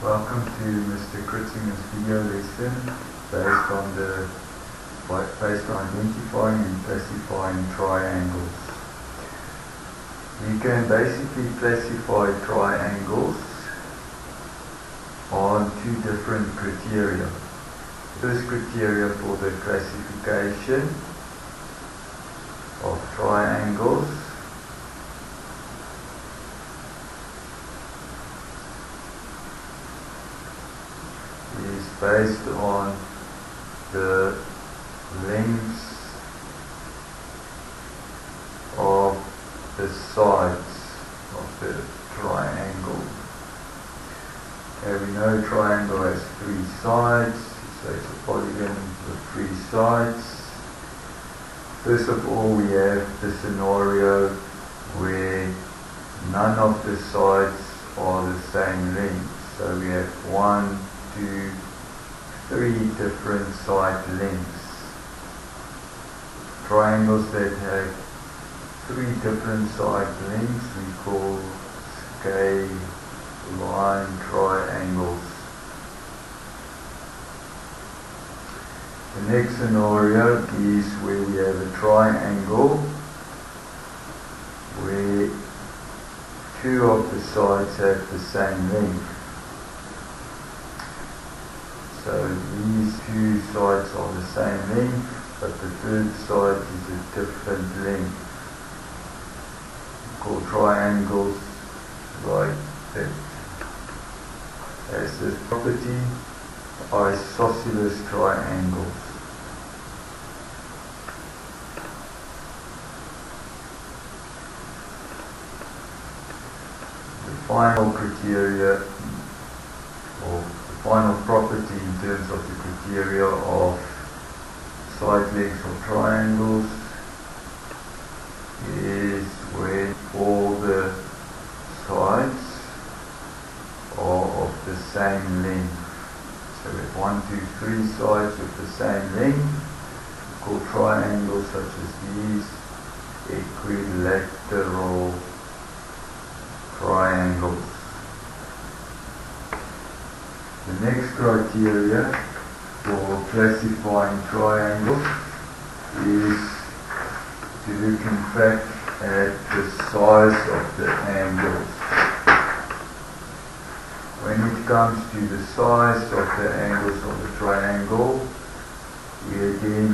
Welcome to Mr. Kritzinger's video lesson based on identifying and classifying triangles. You can basically classify triangles on two different criteria. The first criteria for the classification of triangles is based on the lengths of the sides of the triangle. We know a triangle has three sides, so it's a polygon with three sides. First of all, we have the scenario where none of the sides are the same length. So we have 1, 2, 3 different side lengths. Triangles that have 3 different side lengths we call scale-line triangles. The next scenario is where we have a triangle where 2 of the sides have the same length. So these 2 sides are the same length, but the third side is a different length. We call triangles like that. As this property, isosceles triangles. The final criteria, or the final property in terms of the criteria of side lengths of triangles, is when all the sides are of the same length. So we have 1, 2, 3 sides with the same length, called triangles such as these, equilateral triangles. The next criteria for classifying triangles is to look in fact at the size of the angles. When it comes to the size of the angles of the triangle, we again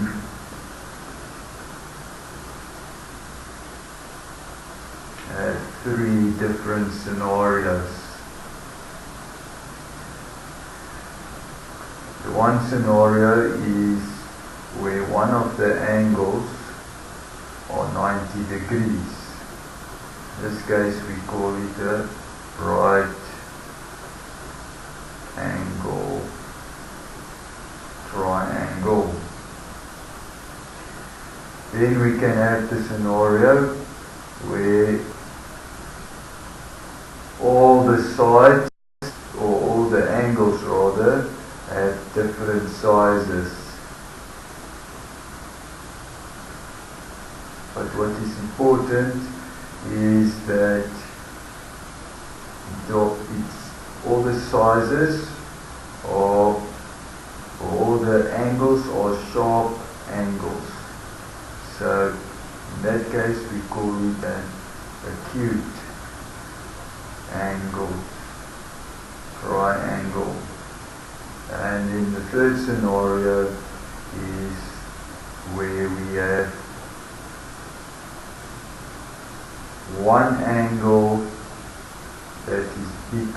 have 3 different scenarios. The one scenario is where one of the angles are 90 degrees. In this case we call it a right angle triangle. Then we can have the scenario where all the sides, or all the angles rather, have different sizes. But what is important is that all the sizes or all the angles are sharp angles. So in that case we call it an acute angle triangle. And in the third scenario is where we have one angle that is big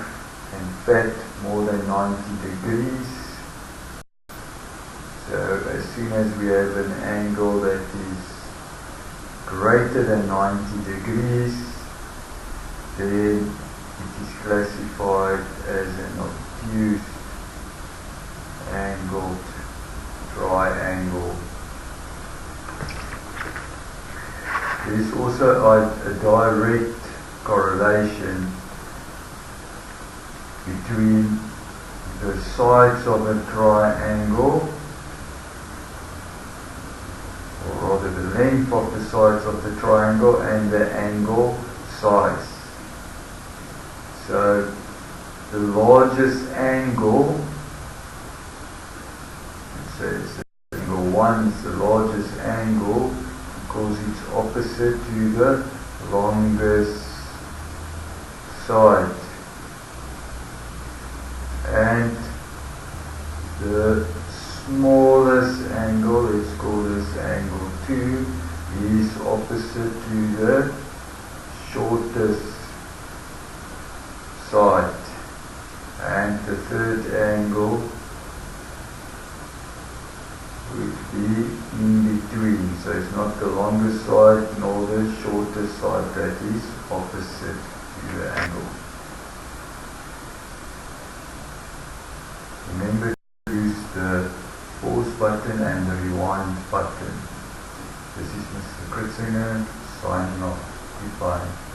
and fat, more than 90 degrees. So as soon as we have an angle that is greater than 90 degrees, then it is classified as an obtuse angled triangle. There is also a direct correlation between the sides of a triangle, or rather the length of the sides of the triangle, and the angle size. So the largest angle, let's say angle 1 is the largest angle because it's opposite to the longest side, and the smallest angle, let's call this angle 2, is opposite to the shortest side, and the third angle would be in between, so it's not the longest side nor the shortest side, that is opposite to the angle. Remember to use the pause button and the rewind button. This is Mr. Kritzinger signing off. Goodbye.